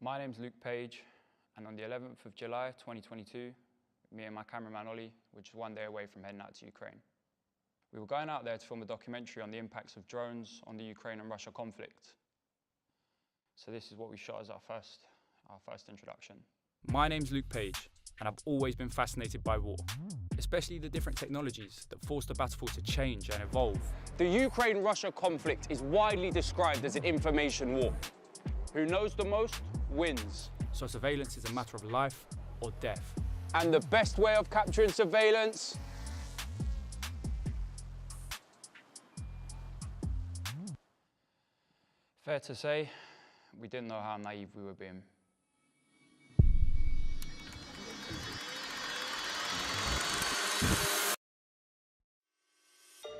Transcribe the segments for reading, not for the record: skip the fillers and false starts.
My name's Luke Page, and on the 11th of July 2022, me and my cameraman Ollie were just one day away from heading out to Ukraine. We were going out there to film a documentary on the impacts of drones on the Ukraine and Russia conflict. So this is what we shot as our first introduction. My name's Luke Page, and I've always been fascinated by war, especially the different technologies that forced the battlefield to change and evolve. The Ukraine-Russia conflict is widely described as an information war. Who knows the most wins. So surveillance is a matter of life or death. And the best way of capturing surveillance? Fair to say, we didn't know how naive we were being.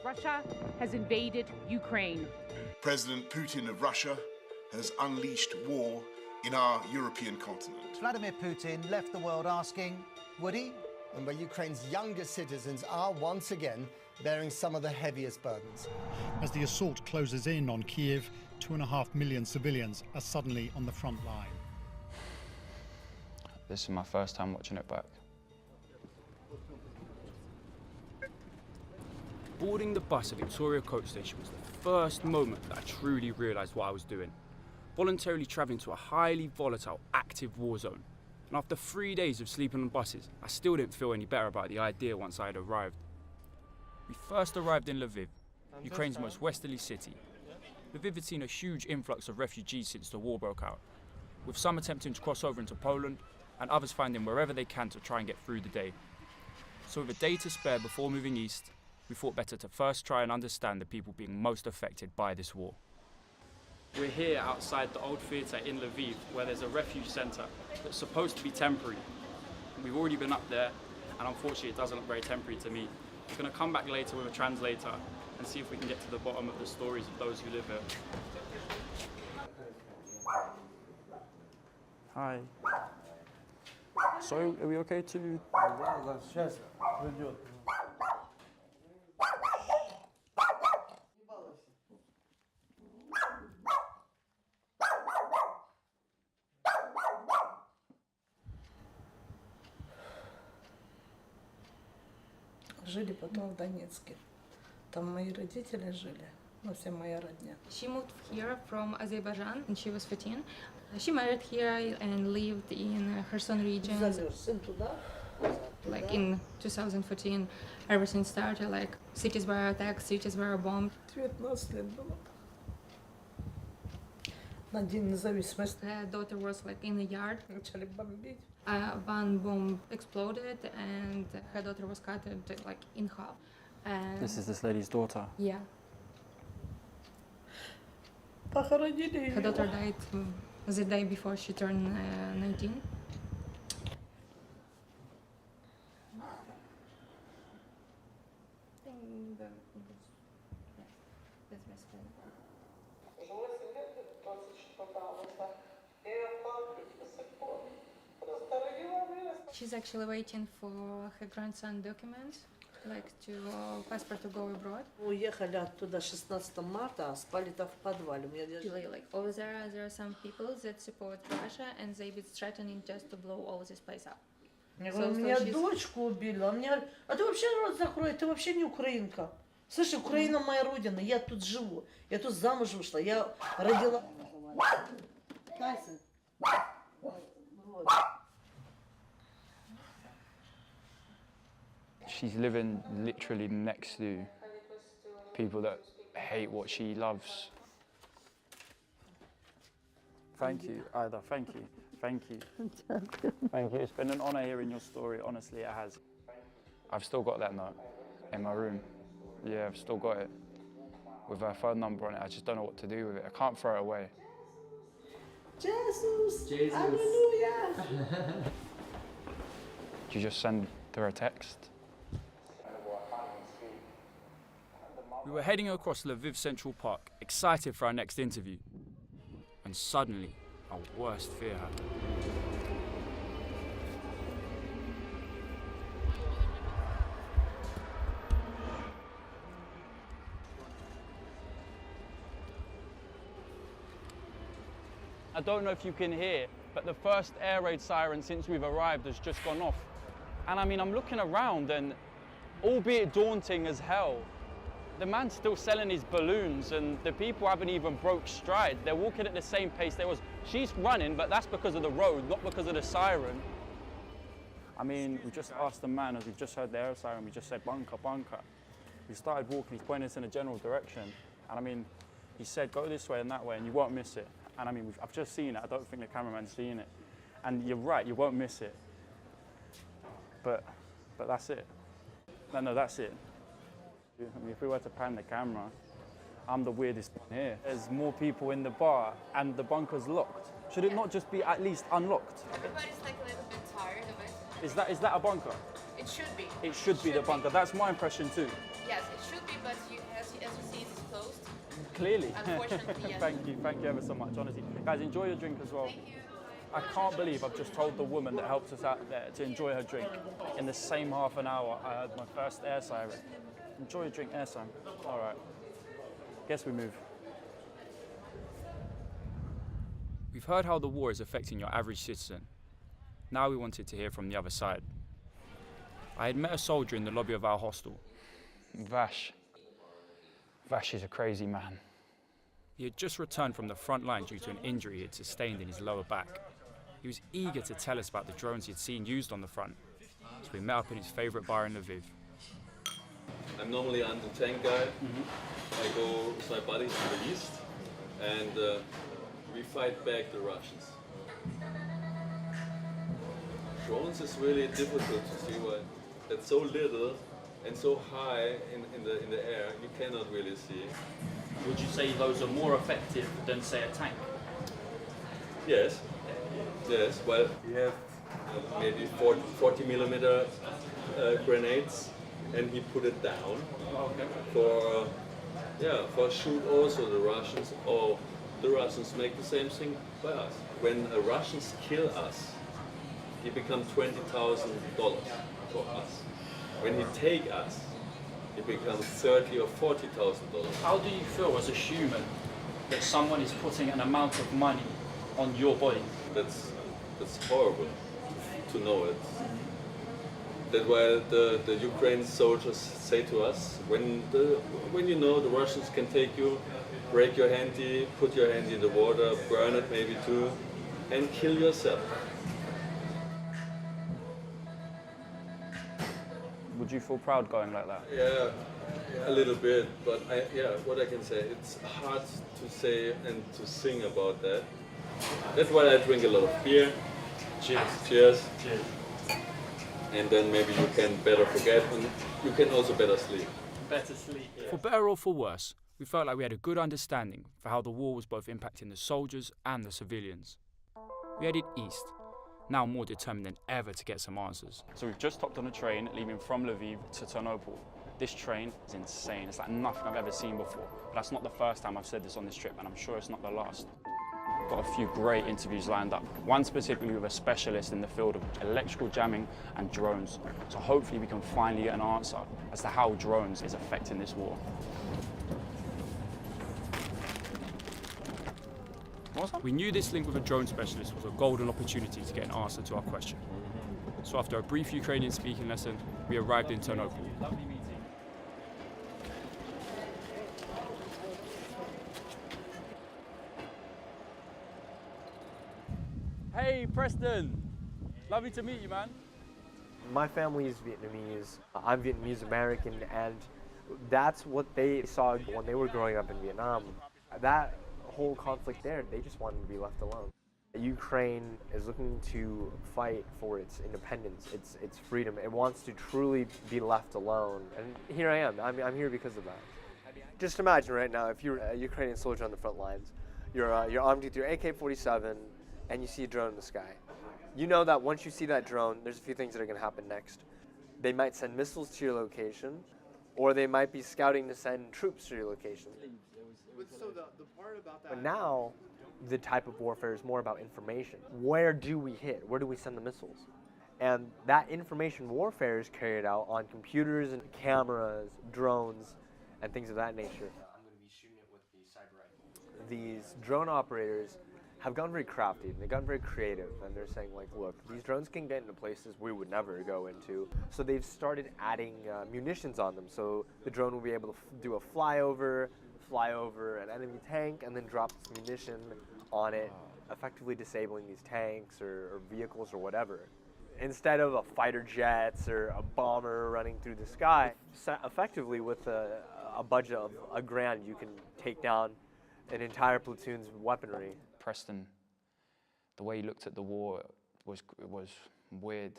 Russia has invaded Ukraine. President Putin of Russia has unleashed war in our European continent. Vladimir Putin left the world asking, would he? And where Ukraine's younger citizens are once again bearing some of the heaviest burdens. As the assault closes in on Kiev, 2.5 million civilians are suddenly on the front line. This is my first time watching it back. Boarding the bus at Victoria Coach Station was the first moment that I truly realised what I was doing. Voluntarily travelling to a highly volatile, active war zone. And after 3 days of sleeping on buses, I still didn't feel any better about the idea once I had arrived. We first arrived in Lviv, Ukraine's most westerly city. Lviv had seen a huge influx of refugees since the war broke out, with some attempting to cross over into Poland and others finding wherever they can to try and get through the day. So with a day to spare before moving east, we thought better to first try and understand the people being most affected by this war. We're here outside the old theatre in Lviv, where there's a refuge centre that's supposed to be temporary. We've already been up there, and unfortunately it doesn't look very temporary to me. We're going to come back later with a translator and see if we can get to the bottom of the stories of those who live here. Hi. So, are we okay to... Жили потом в Донецке. Там мои родители жили, ну, вся моя родня. She moved here from Azerbaijan when she was 14. She married here and lived in Kherson region. Сын туда. Like in 2014, everything started. Like cities were attacked, cities were bombed. 19 лет было. На День независимости. Her daughter was like in the yard. Начали бомбить. One bomb exploded and her daughter was cut like in half. And This is this lady's daughter. yeah, Похоронили ее. her daughter died the day before she turned 19. She's actually waiting for her grandson documents, like to passport to go abroad. Уехали оттуда 16 марта, а спали там в подвале. Like over there are some people that support Russia, and they've been threatening just to blow all this place up. Я говорю, у меня дочку убили. Он мне говорит, а ты вообще рот закрой, ты вообще не украинка. Слушай, Украина моя родина, я тут живу. Я тут замуж вышла, я родила. She's living literally next to people that hate what she loves. Thank you, Ida. Thank you. Thank you. Thank you. It's been an honour hearing your story. Honestly, it has. I've still got that note in my room. Yeah, I've still got it with her phone number on it. I just don't know what to do with it. I can't throw it away. Jesus! Jesus. Hallelujah! Did you just send her a text? We were heading across Lviv Central Park, excited for our next interview. And suddenly, our worst fear happened. I don't know if you can hear, but the first air raid siren since we've arrived has just gone off. And I mean, I'm looking around and, albeit daunting as hell, the man's still selling his balloons and the people haven't even broke stride. They're walking at the same pace they was. She's running, but that's because of the road, not because of the siren. I mean, we just asked the man, as we've just heard the air siren, we just said, bunker, bunker. We started walking, he's pointing us in a general direction. And I mean, he said, go this way and that way and you won't miss it. And I mean, I've just seen it, I don't think the cameraman's seen it. And you're right, you won't miss it. But that's it. No, that's it. I mean, if we were to pan the camera, I'm the weirdest one here. There's more people in the bar and the bunker's locked. Should it not just be at least unlocked? Everybody's like a little bit tired of it. Is that a bunker? It should be. It should be the bunker. That's my impression too. Yes, it should be, but as you see, it's closed. Clearly. Unfortunately, yes. Thank you ever so much, honestly. Guys, enjoy your drink as well. Thank you. I can't believe I've just told the woman that helps us out there to enjoy her drink. In the same half an hour, I heard my first air siren. Enjoy your drink, air siren. All right. Guess we move. We've heard how the war is affecting your average citizen. Now we wanted to hear from the other side. I had met a soldier in the lobby of our hostel. Vash is a crazy man. He had just returned from the front line due to an injury he had sustained in his lower back. He was eager to tell us about the drones he had seen used on the front, so we met up in his favourite bar in Lviv. I'm normally an anti-tank guy. I go with my buddies to the east and we fight back the Russians. Drones is really difficult to see why it's so little and so high in the air, you cannot really see. Would you say those are more effective than, say, a tank? Yes. Yes, well, we have maybe 40 millimeter grenades and he put it down for shoot also the Russians, or the Russians make the same thing by us. When Russians kill us, he becomes $20,000 for us. When he take us, it becomes $30,000 or $40,000. How do you feel as a human that someone is putting an amount of money on your body? That's horrible to know it. That's why the Ukrainian soldiers say to us, when you know the Russians can take you, break your handy, put your handy in the water, burn it maybe too, and kill yourself. Would you feel proud going like that? Yeah, a little bit, but what I can say, it's hard to say and to sing about that. That's why I drink a lot of beer. Cheers. Cheers. Cheers. And then maybe you can better forget and you can also better sleep. Better sleep. Yeah. For better or for worse, we felt like we had a good understanding for how the war was both impacting the soldiers and the civilians. We headed east, now more determined than ever to get some answers. So we've just hopped on a train leaving from Lviv to Ternopil. This train is insane. It's like nothing I've ever seen before. But that's not the first time I've said this on this trip, and I'm sure it's not the last. We've got a few great interviews lined up, one specifically with a specialist in the field of electrical jamming and drones. So hopefully we can finally get an answer as to how drones is affecting this war. We knew this link with a drone specialist was a golden opportunity to get an answer to our question. So after a brief Ukrainian speaking lesson, we arrived in Ternopil. Lovely meeting. Hey Preston, lovely to meet you, man. My family is Vietnamese. I'm Vietnamese American, and that's what they saw when they were growing up in Vietnam. That whole conflict there, they just wanted to be left alone. Ukraine is looking to fight for its independence, its freedom. It wants to truly be left alone, and here I am. I'm here because of that. Just imagine right now, if you're a Ukrainian soldier on the front lines, you're armed with your AK-47, and you see a drone in the sky. You know that once you see that drone, there's a few things that are going to happen next. They might send missiles to your location, or they might be scouting to send troops to your location. But now, the type of warfare is more about information. Where do we hit? Where do we send the missiles? And that information warfare is carried out on computers and cameras, drones, and things of that nature. I'm going to be shooting it with the cyber rifle. These drone operators have gotten very crafty and they've gotten very creative, and they're saying like, look, these drones can get into places we would never go into. So they've started adding munitions on them, so the drone will be able to do a fly over an enemy tank and then drop this munition on it, effectively disabling these tanks or vehicles or whatever. Instead of a fighter jets or a bomber running through the sky, effectively with a budget of $1,000, you can take down an entire platoon's weaponry. Preston, the way he looked at the war was weird.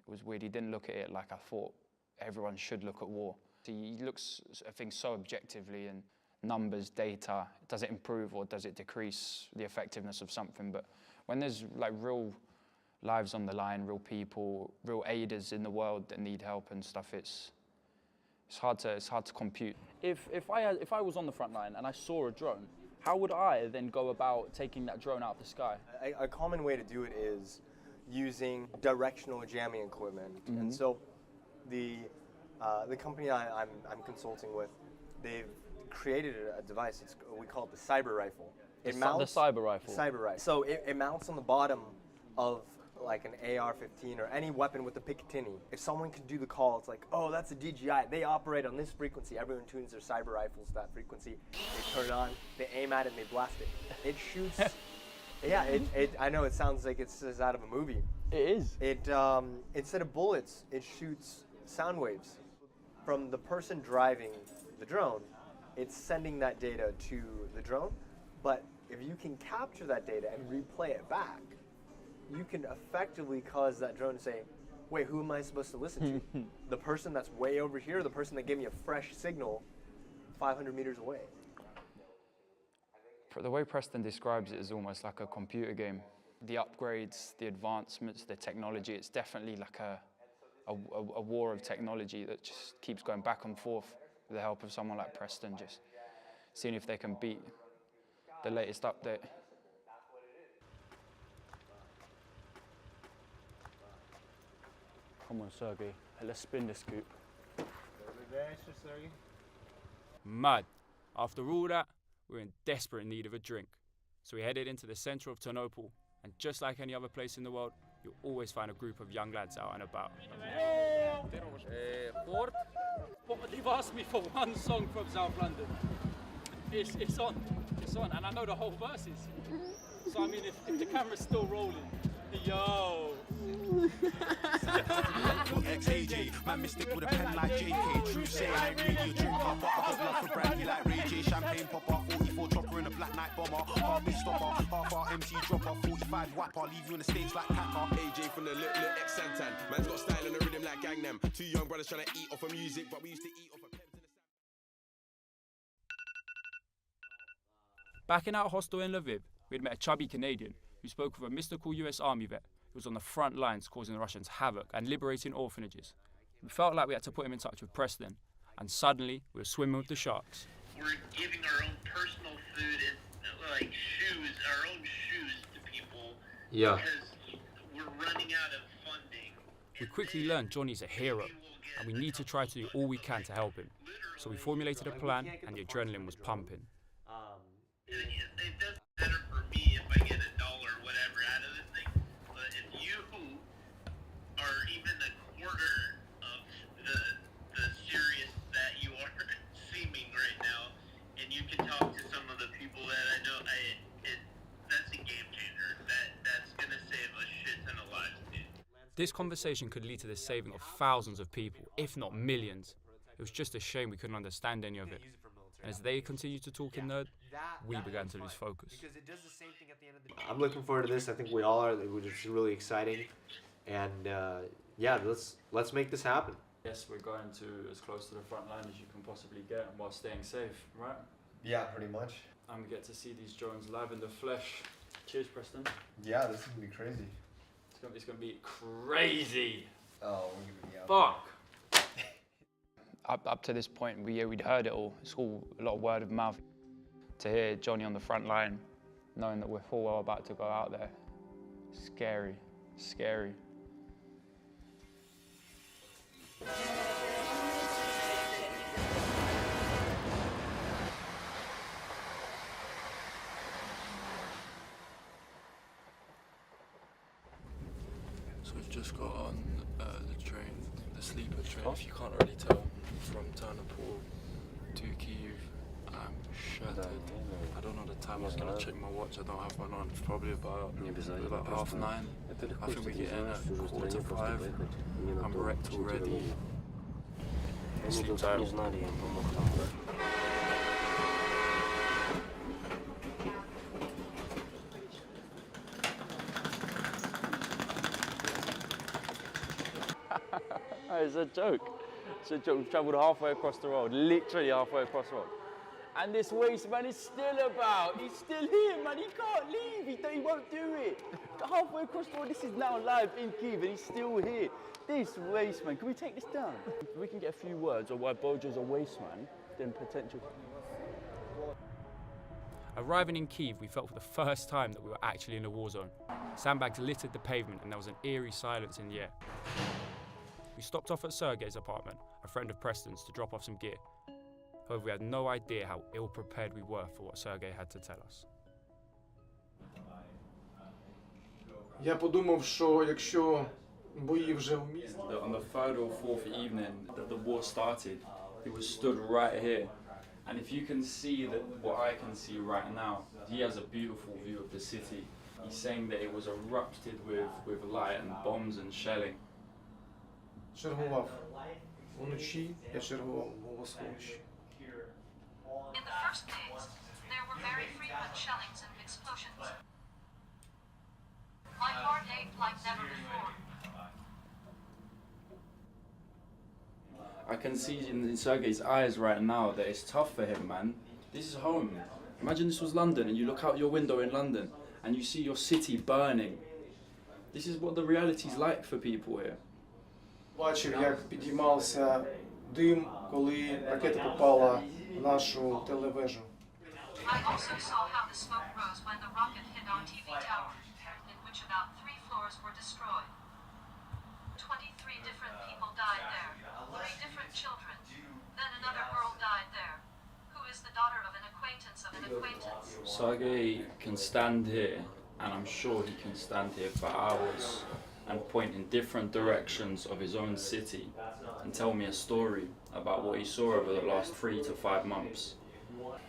It was weird. He didn't look at it like I thought everyone should look at war. He looks at things so objectively, and numbers, data, does it improve or does it decrease the effectiveness of something? But when there's like real lives on the line, real people, real aiders in the world that need help and stuff, it's hard to compute. If I was on the front line and I saw a drone, how would I then go about taking that drone out of the sky? A common way to do it is using directional jamming equipment. And so the company I'm consulting with, they've created a device. We call it the cyber rifle. The cyber rifle? Cyber rifle. So it mounts on the bottom of like an AR-15 or any weapon with a Picatinny. If someone can do the call, it's like, oh, that's a DJI. They operate on this frequency. Everyone tunes their cyber rifles to that frequency. They turn it on, they aim at it, and they blast it. It shoots. Yeah, I know it sounds like it's just out of a movie. It is. It instead of bullets, it shoots sound waves. From the person driving the drone, it's sending that data to the drone. But if you can capture that data and replay it back, you can effectively cause that drone to say, wait, who am I supposed to listen to? The person that's way over here, or the person that gave me a fresh signal 500 meters away? The way Preston describes it is almost like a computer game. The upgrades, the advancements, the technology, it's definitely like a war of technology that just keeps going back and forth with the help of someone like Preston, just seeing if they can beat the latest update. Come on, Sergey, let's spin the scoop. Mad. After all that, we were in desperate need of a drink. So we headed into the centre of Ternopil, and just like any other place in the world, you'll always find a group of young lads out and about. Ford? They've asked me for one song from South London. It's on, and I know the whole verses. So I mean, if the camera's still rolling, yo. Ex-AJ, man mystic with a pen like JK. True say I ain't really a drinker, but I got love for brandy like Ray J. Champagne popper, 44 chopper in a black night bomber. Harvey stopper, half our MC dropper, 45 whapper, leave you in the States like Kappa. AJ from the little ex-Santan, man's got style and a rhythm like Gangnam. Two young brothers trying to eat off of music, but we used to eat off of peps in the Back in our hostel in Lviv, we had met a chubby Canadian who spoke with a mystical US Army vet who was on the front lines causing the Russians havoc and liberating orphanages. We felt like we had to put him in touch with Preston, and suddenly we were swimming with the sharks. We're giving our own personal food and like shoes, our own shoes to people because we're running out of funding. We quickly learned Johnny's a hero, and we need to try to do all we can to help him. So we formulated a plan, and the adrenaline was pumping. It doesn't matter for me if I get $1 or whatever out of this thing, but if you are even a quarter of the serious that you are seeming right now, and you can talk to some of the people that I know, that's a game changer. That's gonna save a shit ton of lives, dude. This conversation could lead to the saving of thousands of people, if not millions. It was just a shame we couldn't understand any of it. And as they continued to talk in nerd, we began to lose focus. I'm looking forward to this. I think we all are. It's really exciting, and yeah, let's make this happen. Yes, we're going to as close to the front line as you can possibly get while staying safe, right? Yeah, pretty much. I'm gonna get to see these drones live in the flesh. Cheers, Preston. Yeah, this is gonna be crazy. It's gonna be crazy. Oh, we're gonna be out. Fuck. Up to this point, we'd heard it all. It's all a lot of word of mouth. To hear Johnny on the front line, knowing that we're full well about to go out there, scary, scary. just got on the train, the sleeper train. If you can't really tell, from Ternopil to Kyiv, I'm shattered. I don't know the time. I was gonna check my watch. I don't have one on. It's probably about 9:30. I think we get in at 4:45. I'm wrecked already. Sleep tight. It's a joke. It's a joke. We've travelled halfway across the road, literally halfway across the road. And this waste man is still about. He's still here, man. He can't leave. He won't do it. Halfway across the road. This is now live in Kyiv, and he's still here. This waste man. Can we take this down? If we can get a few words on why Bojo's a waste man, then potential. Arriving in Kyiv, we felt for the first time that we were actually in a war zone. Sandbags littered the pavement, and there was an eerie silence in the air. We stopped off at Sergei's apartment, a friend of Preston's, to drop off some gear. However, we had no idea how ill-prepared we were for what Sergei had to tell us. Я подумав, що якщо бої вже в місті... On the third or fourth evening that the war started, he was stood right here. And if you can see that what I can see right now, he has a beautiful view of the city. He's saying that it was erupted with light and bombs and shelling. Чергував. Вночі я чергував в бомбосховищі. In the first days, there were very frequent shellings and explosions. My heart ached like never before. I can see in Sergei's eyes right now that it's tough for him, man. This is home. Imagine this was London and you look out your window in London and you see your city burning. This is what the reality is like for people here. Бачив, як підіймався дим, коли ракета попала в нашу телевежу. I also saw how the smoke rose when the rocket hit our TV tower, in which about 3 floors were destroyed. 23 different people died there, 3 different children. Then another girl died there, who is the daughter of an acquaintance of an acquaintance. Sergei can stand here, and I'm sure he can stand here for hours and point in different directions of his own city and tell me a story about what he saw over the last 3 to 5 months.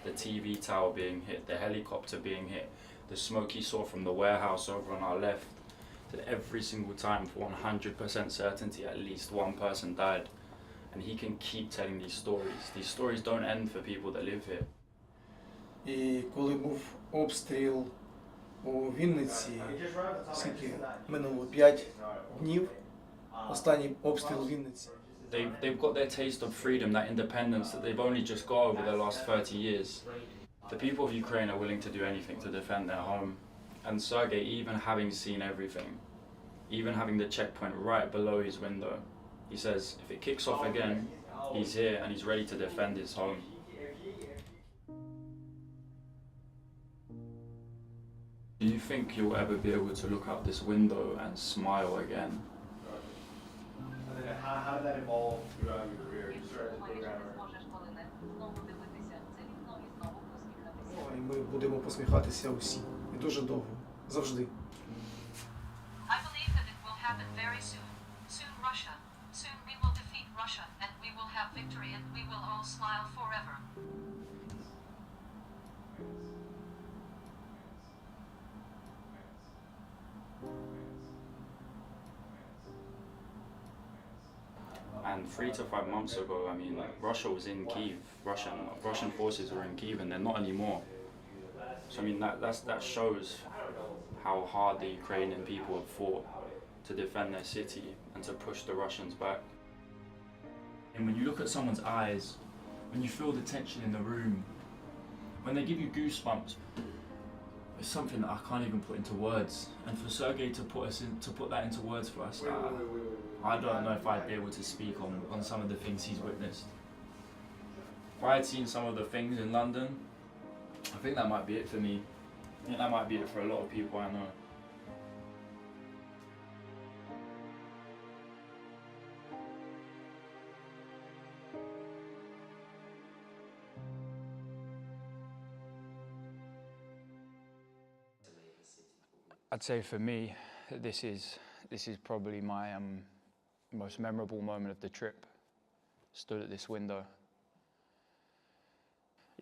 The TV tower being hit, the helicopter being hit, the smoke he saw from the warehouse over on our left, that every single time for 100% certainty at least one person died. And he can keep telling these stories. These stories don't end for people that live here. І коли був обстріл у Вінниці, скільки минуло 5 днів, останній обстріл Вінниці. They've got their taste of freedom, that independence that they've only just got over the last 30 years. The people of Ukraine are willing to do anything to defend their home. And Sergei, even having seen everything, even having the checkpoint right below his window, he says if it kicks off again, he's here and he's ready to defend his home. Do you think you'll ever be able to look out this window and smile again? How did that evolve throughout your career? You started as a programmer. І ми будемо посміхатися усі. І дуже довго. Завжди. I believe that it will happen very soon. Soon Russia. Soon we will defeat Russia and we will have victory and we will all smile forever. And 3 to 5 months ago, I mean, Russia was in Kyiv. Russian forces were in Kyiv, and they're not anymore. So I mean, that shows how hard the Ukrainian people have fought to defend their city and to push the Russians back. And when you look at someone's eyes, when you feel the tension in the room, when they give you goosebumps, it's something that I can't even put into words. And for Sergei to put that into words for us, I don't know if I'd be able to speak on some of the things he's witnessed. If I had seen some of the things in London, I think that might be it for me. I think that might be it for a lot of people I know. I'd say for me, this is This is probably my most memorable moment of the trip. Stood at this window.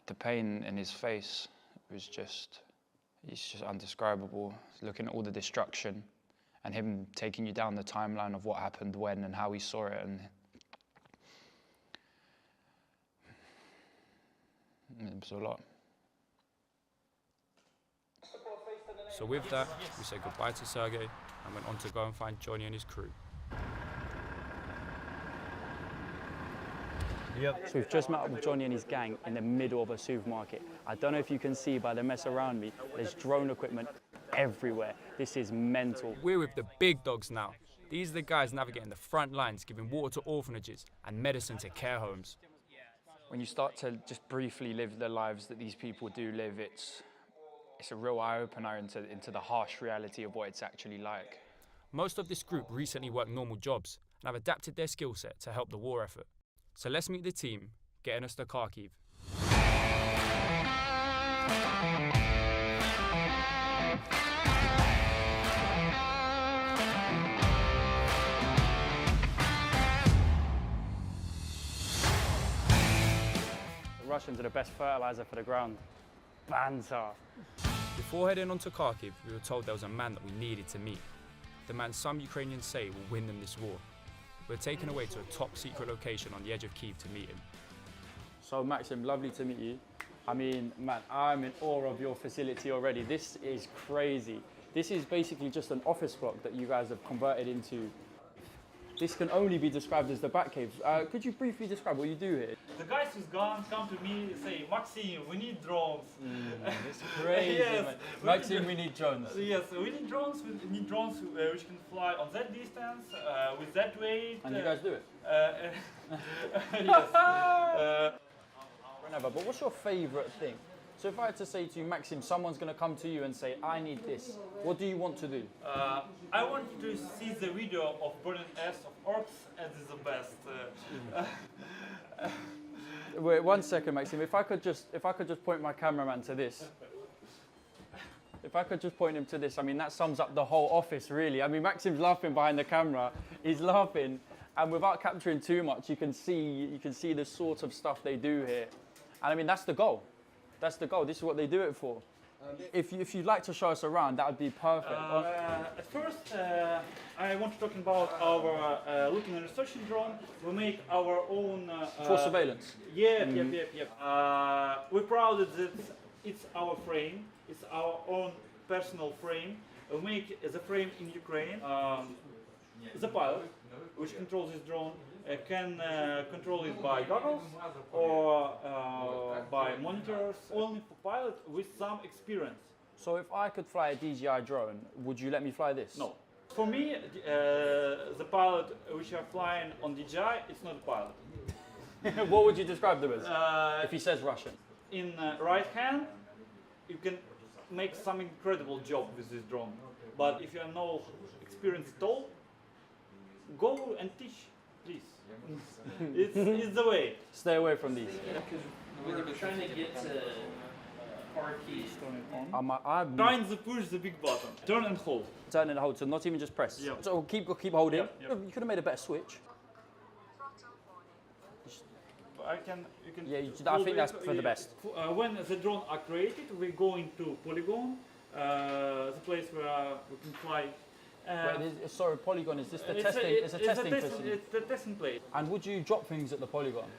The pain in his face was just, it's just undescribable. Looking at all the destruction and him taking you down the timeline of what happened when and how he saw it, and it was a lot. So with that, we said goodbye to Sergey and went on to go and find Johnny and his crew. So we've just met up with Johnny and his gang in the middle of a supermarket. I don't know if you can see by the mess around me, there's drone equipment everywhere. This is mental. We're with the big dogs now. These are the guys navigating the front lines, giving water to orphanages and medicine to care homes. When you start to just briefly live the lives that these people do live, it's a real eye-opener into the harsh reality of what it's actually like. Most of this group recently worked normal jobs and have adapted their skill set to help the war effort. So let's meet the team getting us to Kharkiv. The Russians are the best fertilizer for the ground. Banter. Before heading on to Kharkiv, we were told there was a man that we needed to meet. The man some Ukrainians say will win them this war. We're taken away to a top secret location on the edge of Kyiv to meet him. So Maxim, lovely to meet you. I mean, man, I'm in awe of your facility already. This is crazy. This is basically just an office block that you guys have converted into. This can only be described as the Batcave. Could you briefly describe what you do here? The guys who's gone come to me and say, Maxim, we need drones. It's crazy, yes, man. Maxim, we need drones. Yes, we need drones. We need drones which can fly on that distance, with that weight. And you guys do it? Yes. Whenever, but what's your favourite thing? So if I had to say to you, Maxim, someone's going to come to you and say, I need this, what do you want to do? I want to see the video of burning ass of orcs, and it's the best. Wait 1 second, Maxim. If I could just point my cameraman to this. If I could just point him to this, I mean, that sums up the whole office, really. I mean, Maxim's laughing behind the camera. He's laughing, and without capturing too much, you can see the sort of stuff they do here. And I mean, that's the goal. That's the goal. This is what they do it for. If you'd like to show us around, that would be perfect. At first, I want to talk about our looking and researching drone. We make our own... for surveillance? Yep. We're proud that it's our frame. It's our own personal frame. We make the frame in Ukraine. The pilot, which controls this drone, can control it by goggles or by monitors, only for pilot with some experience. So if I could fly a DJI drone, would you let me fly this? No. For me, the pilot which are flying on DJI, it's not a pilot. What would you describe them as if he says Russian? In right hand, you can make some incredible job with this drone. But if you have no experience at all, go and teach, please. It's the way. Stay away from these. We're trying to get to Kharkiv. I'm trying to push the big button. Turn and hold. Turn and hold, so not even just press. Yep. So keep holding. Yep. You could have made a better switch. You can. Yeah, I think that's for the best. When the drone are created, we go into polygon, the place where we can fly. Sorry, polygon, is this the testing? It's a testing facility. It's the testing place. And would you drop things at the polygon?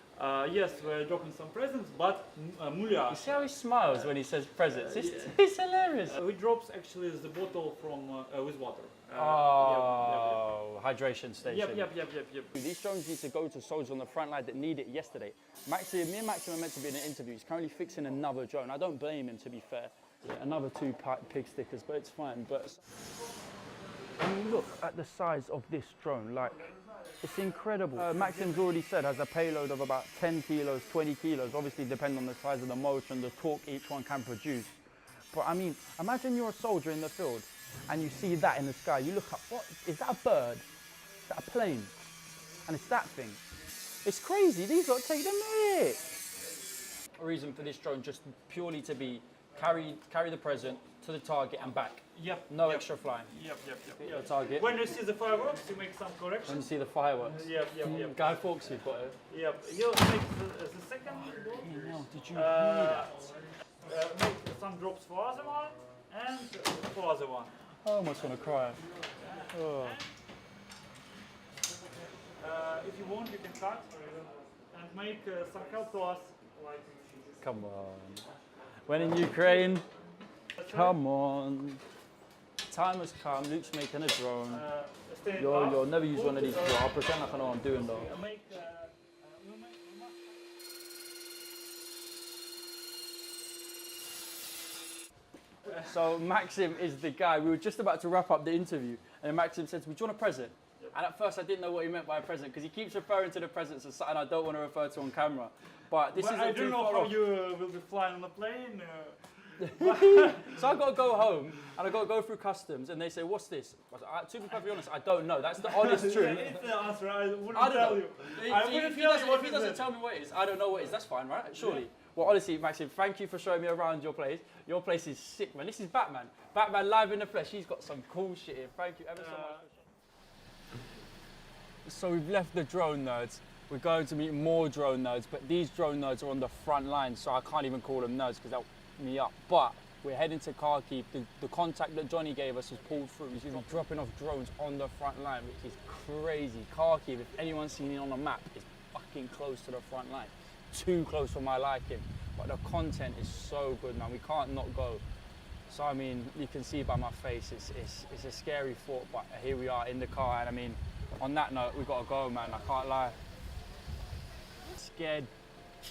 Yes, we're dropping some presents, but Mulya. You see how he smiles when he says presents? It's hilarious. We drops actually the bottle from with water. Hydration station. Yep. These drones need to go to soldiers on the front line that need it yesterday. Me and Maxim are meant to be in an interview. He's currently fixing another drone. I don't blame him, to be fair. Yeah, another 2 pig stickers, but it's fine. But when you look at the size of this drone, like, it's incredible. Maxim's already said has a payload of about 10 kilos, 20 kilos, obviously depending on the size of the motor and the torque each one can produce. But I mean, imagine you're a soldier in the field and you see that in the sky. You look up, what, is that a bird? Is that a plane? And it's that thing. It's crazy, these lot take the mick. A reason for this drone just purely to be carry the present to the target and back. Yep. No yep. extra flying. Yep. The target. When you see the fireworks, you make some corrections. When you see the fireworks. Yep. Guy Fawkes, you've got it. Yep. You make the second. No, did you hear that? Make some drops for other one and for other one. I almost want to cry. Oh. If you want, you can cut and make some help to us. Like. Come on. When in Ukraine, come on. Time has come. Luke's making a drone. You'll never use one of these. I'll pretend like I know what I'm doing though. So Maxim is the guy. We were just about to wrap up the interview, and Maxim said to me, "Do you want a present?" And at first I didn't know what he meant by a present because he keeps referring to the presents as something I don't want to refer to on camera. But this isn't I don't too know far how off. you will be flying on a plane. So I got to go home and I got to go through customs, and they say, "What's this?" I was like, to be perfectly honest, I don't know. That's the honest truth. It's the answer. I wouldn't I don't tell know. you. I wouldn't If he tell you what doesn't is it. tell me what it is, I don't know what it is. That's fine, right? Surely. Well, honestly, Maxim, thank you for showing me around your place. Your place is sick, man. This is Batman. Batman live in the flesh. He's got some cool shit here. Thank you ever so much. So we've left the drone nerds. We're going to meet more drone nerds, but these drone nerds are on the front line, so I can't even call them nerds because they'll me up. But we're heading to Kharkiv. The contact that Johnny gave us has pulled through. He's even dropping off drones on the front line, which is crazy. Kharkiv, if anyone's seen it on a map, is fucking close to the front line. Too close for my liking. But the content is so good, man. We can't not go. So I mean, you can see by my face, it's a scary thought, but here we are in the car, and I mean, on that note, we gotta go, man. I can't lie. Scared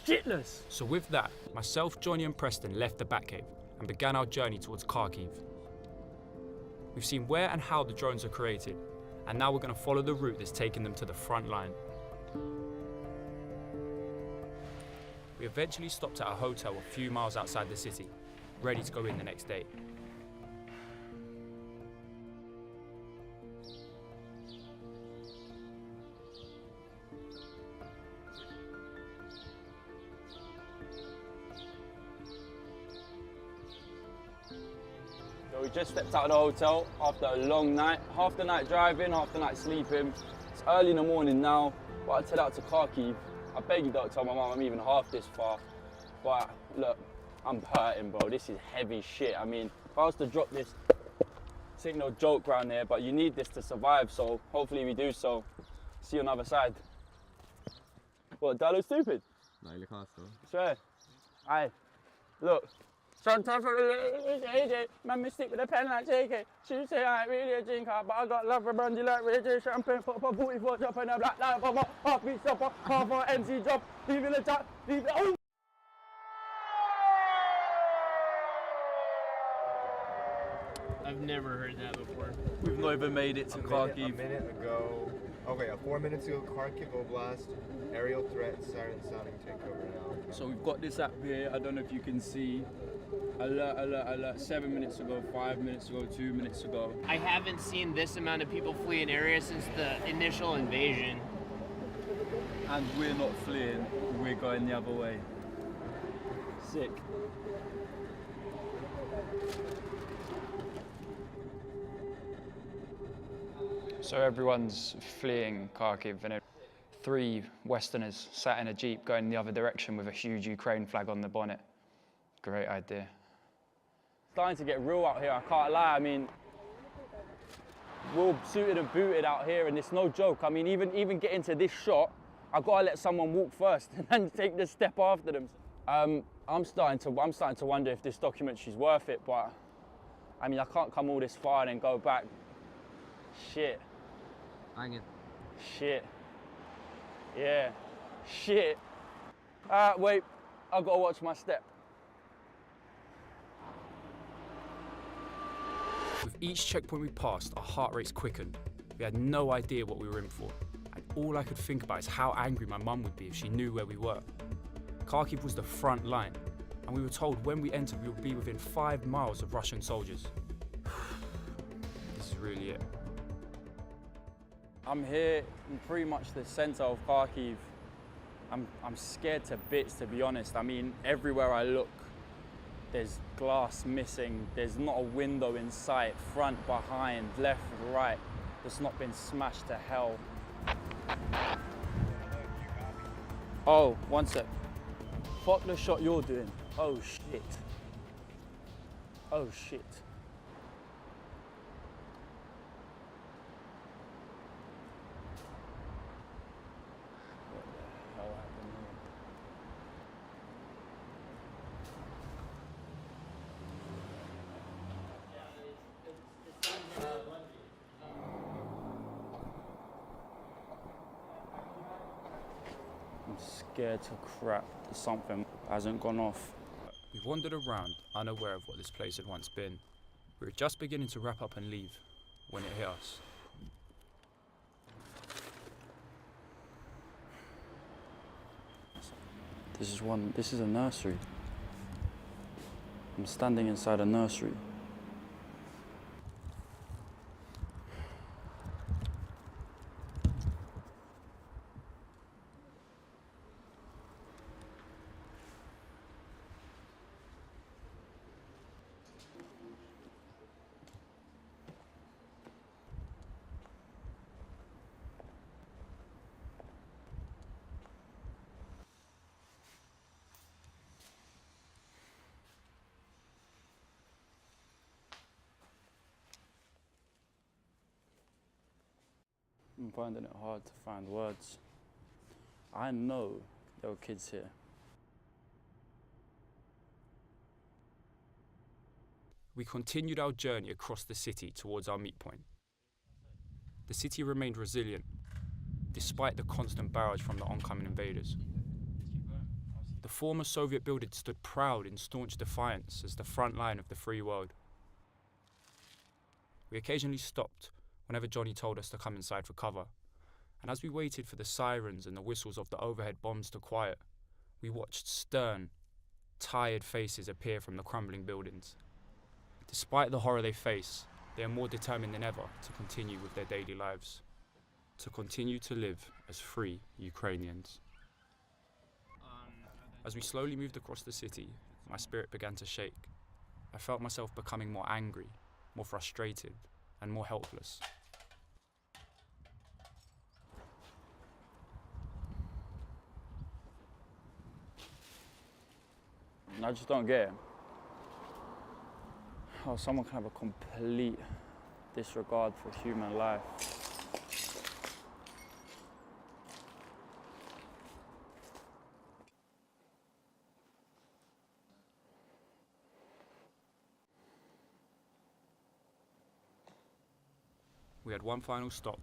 shitless. So with that, myself, Johnny and Preston left the Batcave and began our journey towards Kharkiv. We've seen where and how the drones are created, and now we're gonna follow the route that's taken them to the front line. We eventually stopped at a hotel a few miles outside the city, ready to go in the next day. So we just stepped out of the hotel after a long night, half the night driving, half the night sleeping. It's early in the morning now, but I head out to Kharkiv. I beg you don't tell my mum I'm even half this far. But look, I'm hurting, bro. This is heavy shit. I mean, if I was to drop this, this ain't no joke round here, but you need this to survive, so hopefully we do so. See you on the other side. What, do I look stupid? No, you look hard, though. Swear. Aye, look. Sometimes AJ, man, me stick with a pen like JK. She say I ain't really a drinker, but I got love for brandy like Ray J. Champagne, pop a 44 drop and a black light pop up, half beat stopper, half on MC drop, leaving the top, leave it. Oh! I've never heard that before. We've not even made it to Kharkiv. A minute ago. Okay, 4 minutes ago, Kharkiv Oblast, aerial threat, siren sounding, takeover now. So we've got this app here, I don't know if you can see. Alert, alert, alert, 7 minutes ago, 5 minutes ago, 2 minutes ago. I haven't seen this amount of people flee an area since the initial invasion. And we're not fleeing, we're going the other way. Sick. So everyone's fleeing Kharkiv, and 3 Westerners sat in a Jeep going the other direction with a huge Ukraine flag on the bonnet. Great idea. Starting to get real out here, I can't lie. I mean, we're all suited and booted out here, and it's no joke. I mean, even getting to this shot, I've got to let someone walk first and then take the step after them. I'm starting to wonder if this documentary's worth it, but I mean, I can't come all this far and then go back. Shit. Hanging. Shit. Yeah. Shit. Wait, I've got to watch my step. With each checkpoint we passed, our heart rates quickened. We had no idea what we were in for. And all I could think about is how angry my mum would be if she knew where we were. Kharkiv was the front line, and we were told when we entered we would be within 5 miles of Russian soldiers. This is really it. I'm here in pretty much the center of Kharkiv. I'm scared to bits, to be honest. I mean, everywhere I look, There's glass missing, there's not a window in sight, front, behind, left, right, that's not been smashed to hell. Oh, one sec. Fuck the shot you're doing. Oh shit. Oh shit. What the hell happened here? I'm scared to crap that something hasn't gone off. We wandered around, unaware of what this place had once been. We were just beginning to wrap up and leave when it hit us. This is a nursery. I'm standing inside a nursery. I'm finding it hard to find words. I know there were kids here. We continued our journey across the city towards our meet point. The city remained resilient, despite the constant barrage from the oncoming invaders. The former Soviet building stood proud in staunch defiance as the front line of the free world. We occasionally stopped whenever Johnny told us to come inside for cover, and as we waited for the sirens and the whistles of the overhead bombs to quiet, we watched stern, tired faces appear from the crumbling buildings. Despite the horror they face, they are more determined than ever to continue with their daily lives, to continue to live as free Ukrainians. As we slowly moved across the city, my spirit began to shake. I felt myself becoming more angry, more frustrated, and more helpless. I just don't get it. How someone can have a complete disregard for human life. We had one final stop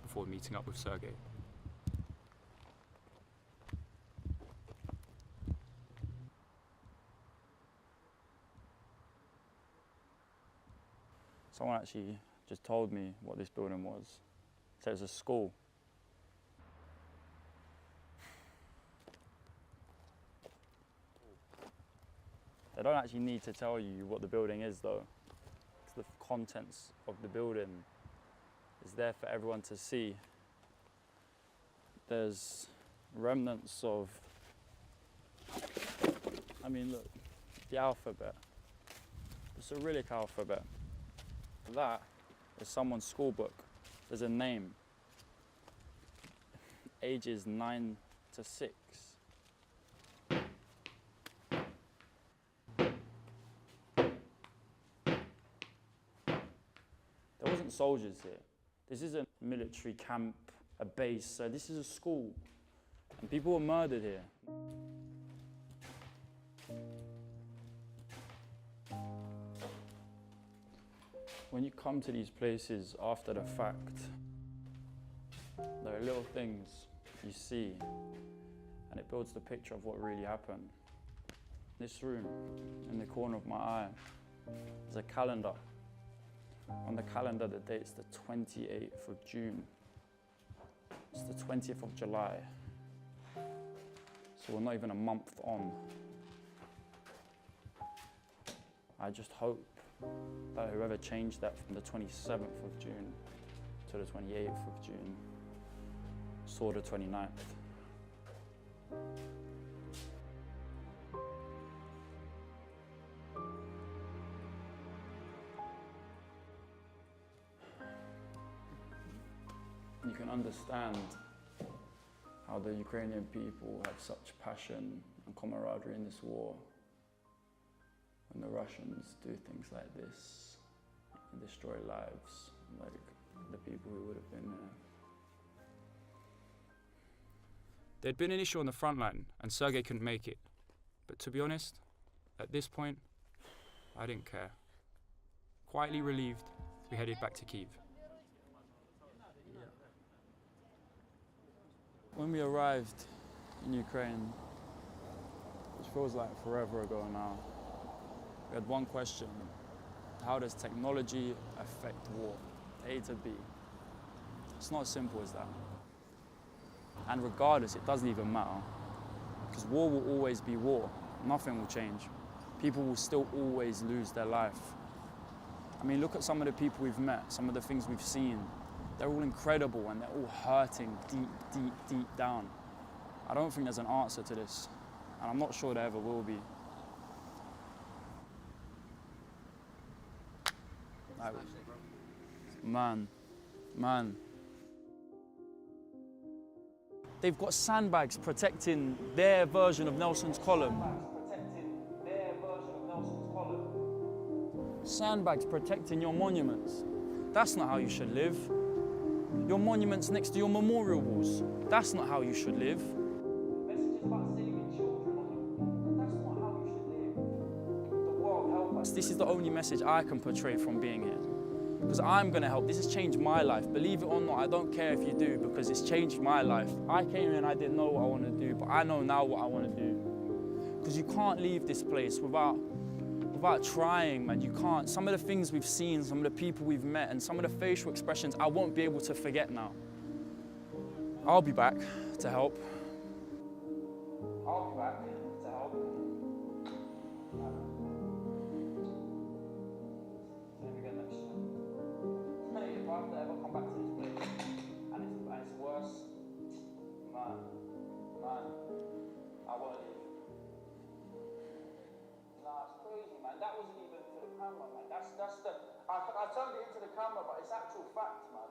before meeting up with Sergei. Someone actually just told me what this building was. Said it was a school. They don't actually need to tell you what the building is though. It's the contents of the building is there for everyone to see. There's remnants of, I mean look, the alphabet. The Cyrillic alphabet. That is someone's school book. There's a name. Ages 9 to 6. There wasn't soldiers here. This is a military camp, a base, so this is a school. And people were murdered here. When you come to these places after the fact, there are little things you see, and it builds the picture of what really happened. This room, in the corner of my eye, is a calendar. On the calendar, the date's the 28th of June. It's the 20th of July. So we're not even a month on. I just hope that whoever changed that from the 27th of June to the 28th of June saw the 29th. You can understand how the Ukrainian people have such passion and camaraderie in this war. When the Russians do things like this and destroy lives, like the people who would have been there. There'd been an issue on the front line and Sergei couldn't make it. But to be honest, at this point, I didn't care. Quietly relieved, we headed back to Kyiv. When we arrived in Ukraine, which feels like forever ago now, we had one question: how does technology affect war? A to B. It's not as simple as that. And regardless, it doesn't even matter, because war will always be war. Nothing will change. People will still always lose their life. I mean, look at some of the people we've met, some of the things we've seen. They're all incredible and they're all hurting deep, deep, deep down. I don't think there's an answer to this, and I'm not sure there ever will be. Man. They've got sandbags protecting their version of Nelson's column. Sandbags protecting your monuments. That's not how you should live. Your monuments next to your memorial walls. That's not how you should live. Messages about saving children. That's not how you should live. The world help us. This is the only message I can portray from being here. Because I'm going to help. This has changed my life. Believe it or not, I don't care if you do, because it's changed my life. I came here and I didn't know what I want to do, but I know now what I want to do. Because you can't leave this place without trying, man. You can't. Some of the things we've seen, some of the people we've met, and some of the facial expressions, I won't be able to forget now. I'll be back to help. I'll be back to help. If I have to ever come back to this place and it's worse, man, I won't leave. Nah, it's crazy, man. That wasn't even for the camera, man. That's the. I turned it into the camera, but it's actual fact, man.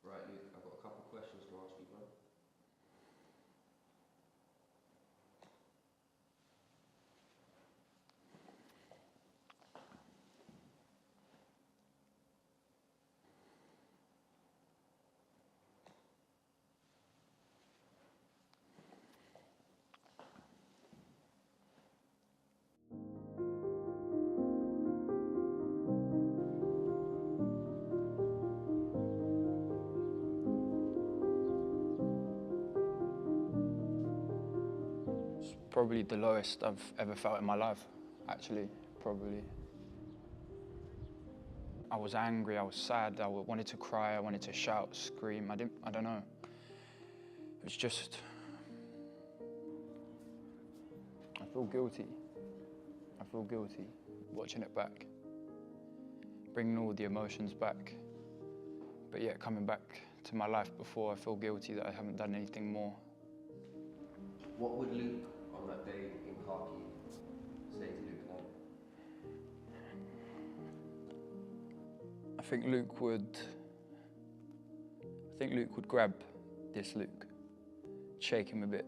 Right, Luke, I've got a couple of questions to ask you, bro. Probably the lowest I've ever felt in my life, actually, probably. I was angry, I was sad, I wanted to cry, I wanted to shout, scream, I don't know. It was just, I feel guilty watching it back, bringing all the emotions back, but yet coming back to my life before, I feel guilty that I haven't done anything more. What would Luke on that day in Kharkiv say to Luke now? I think Luke would grab this Luke, shake him a bit,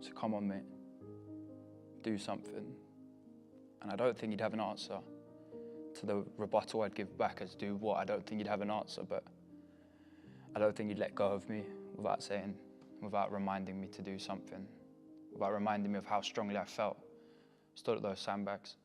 so come on mate, do something. And I don't think he'd have an answer to the rebuttal I'd give back as do what. I don't think he'd have an answer, but I don't think he'd let go of me without reminding me to do something, without reminding me of how strongly I felt. Stood at those sandbags.